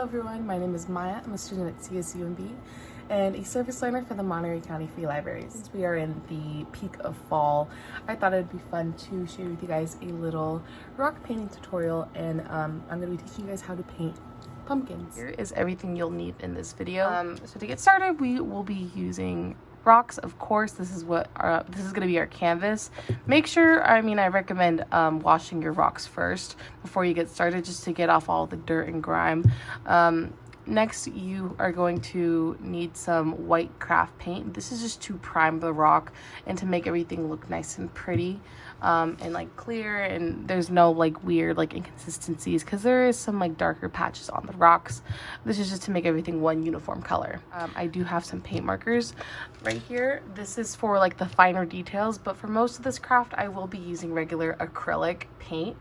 everyone, my name is Maya. I'm a student at CSUMB and a service learner for the Monterey County Free Libraries. Since we are in the peak of fall, I thought it'd be fun to share with you guys a little rock painting tutorial, and I'm going to be teaching you guys how to paint pumpkins. Here is everything you'll need in this video. So to get started, we will be using rocks. Of course, this is what this is going to be our canvas. Make sure, I recommend washing your rocks first before you get started, just to get off all the dirt and grime. Next, you are going to need some white craft paint. This is just to prime the rock and to make everything look nice and pretty and like clear, and there's no like weird like inconsistencies, because there is some like darker patches on the rocks. This is just to make everything one uniform color. I do have some paint markers right here. This is for like the finer details, but for most of this craft I will be using regular acrylic paint.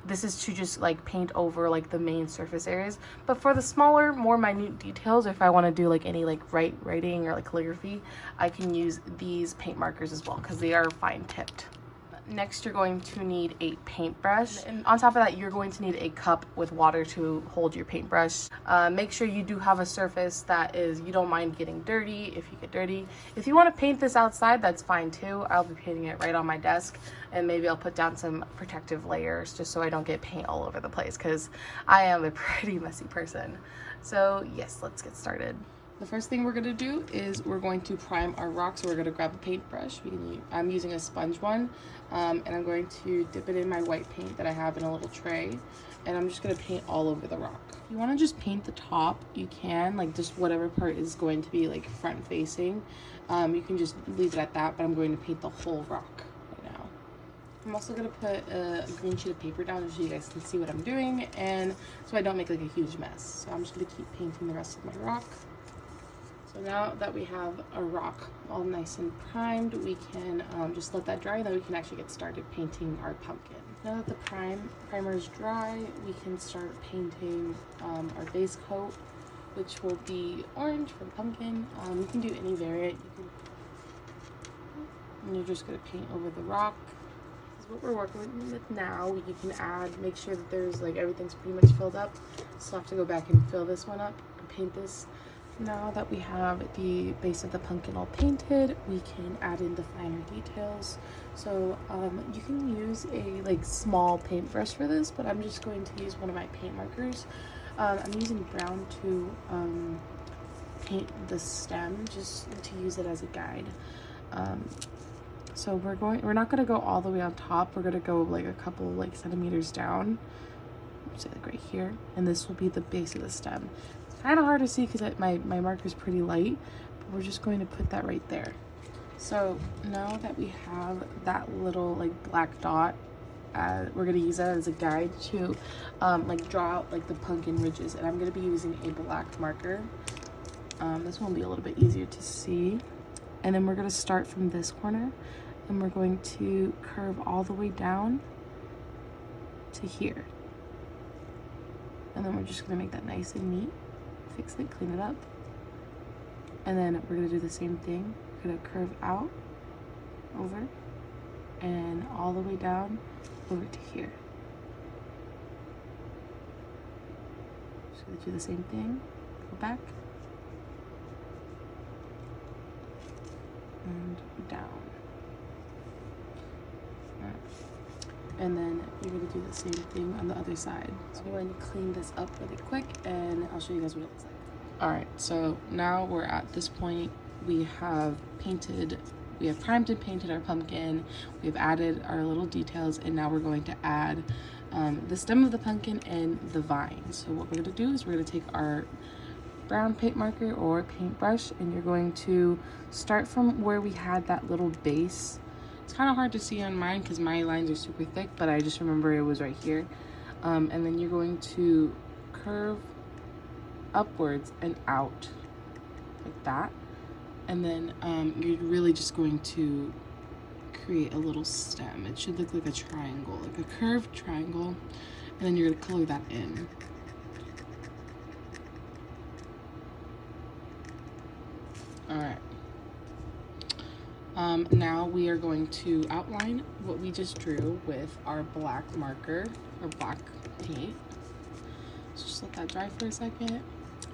This is to just like paint over like the main surface areas, but for the smaller, more minute details, if I want to do like any like writing or like calligraphy, I can use these paint markers as well, because they are fine tipped. Next, you're going to need a paintbrush, and on top of that, you're going to need a cup with water to hold your paintbrush. Make sure you do have a surface that you don't mind getting dirty. If you get dirty, if you want to paint this outside, that's fine too. I'll be painting it right on my desk, and maybe I'll put down some protective layers just so I don't get paint all over the place, because I am a pretty messy person. So yes, let's get started. The first thing we're going to do is we're going to prime our rock. So we're going to grab a paintbrush. I'm using a sponge one, and I'm going to dip it in my white paint that I have in a little tray, and I'm just going to paint all over the rock. If you want to just paint the top, you can, like just whatever part is going to be like front facing. You can just leave it at that, but I'm going to paint the whole rock right now. I'm also going to put a green sheet of paper down so you guys can see what I'm doing, and so I don't make like a huge mess. So I'm just going to keep painting the rest of my rock. So now that we have our rock all nice and primed, we can just let that dry, and then we can actually get started painting our pumpkin. Now that the primer is dry, we can start painting our base coat, which will be orange for the pumpkin. You can do any variant. And you're just going to paint over the rock. This is what we're working with now. You can add, make sure that there's like everything's pretty much filled up. So I'll have to go back and fill this one up and paint this. Now that we have the base of the pumpkin all painted, we can add in the finer details. So you can use a like small paintbrush for this, but I'm just going to use one of my paint markers. I'm using brown to paint the stem, just to use it as a guide. So we're not going to go all the way on top. We're going to go like a couple like centimeters down, say like right here, and this will be the base of the stem. Kind of hard to see because my marker is pretty light, but we're just going to put that right there. So now that we have that little like black dot, we're going to use that as a guide to like draw out like the pumpkin ridges, and I'm going to be using a black marker. This one will be a little bit easier to see, and then we're going to start from this corner, and we're going to curve all the way down to here, and then we're just going to make that nice and neat. Fix it, clean it up, and then we're gonna do the same thing. We're gonna curve out over and all the way down over to here. Just gonna do the same thing, go back and down. All right. And then you're going to do the same thing on the other side. So I'm going to clean this up really quick, and I'll show you guys what it looks like. Alright, so now we're at this point. We have primed and painted our pumpkin. We've added our little details, and now we're going to add the stem of the pumpkin and the vine. So what we're going to do is we're going to take our brown paint marker or paintbrush, and you're going to start from where we had that little base. It's kind of hard to see on mine because my lines are super thick, but I just remember it was right here. And then you're going to curve upwards and out like that. And then you're really just going to create a little stem. It should look like a triangle, like a curved triangle. And then you're going to color that in. All right. Now we are going to outline what we just drew with our black marker or black paint. So just let that dry for a second.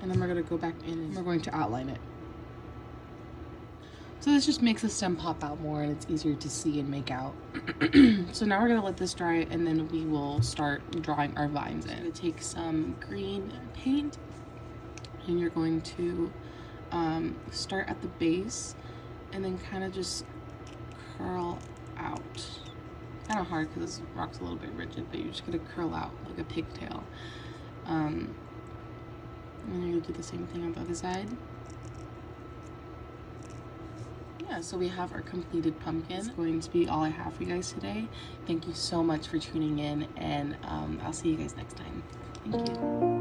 And then we're gonna go back in and we're going to outline it. So this just makes the stem pop out more and it's easier to see and make out. So now we're gonna let this dry and then we will start drawing our vines in. I'm gonna take some green paint and you're going to start at the base and then kind of just curl out. Kind of hard because this rock's a little bit rigid, but you're just gonna curl out like a pigtail. And then you're gonna do the same thing on the other side. Yeah, so we have our completed pumpkin. It's going to be all I have for you guys today. Thank you so much for tuning in, and I'll see you guys next time. Thank you.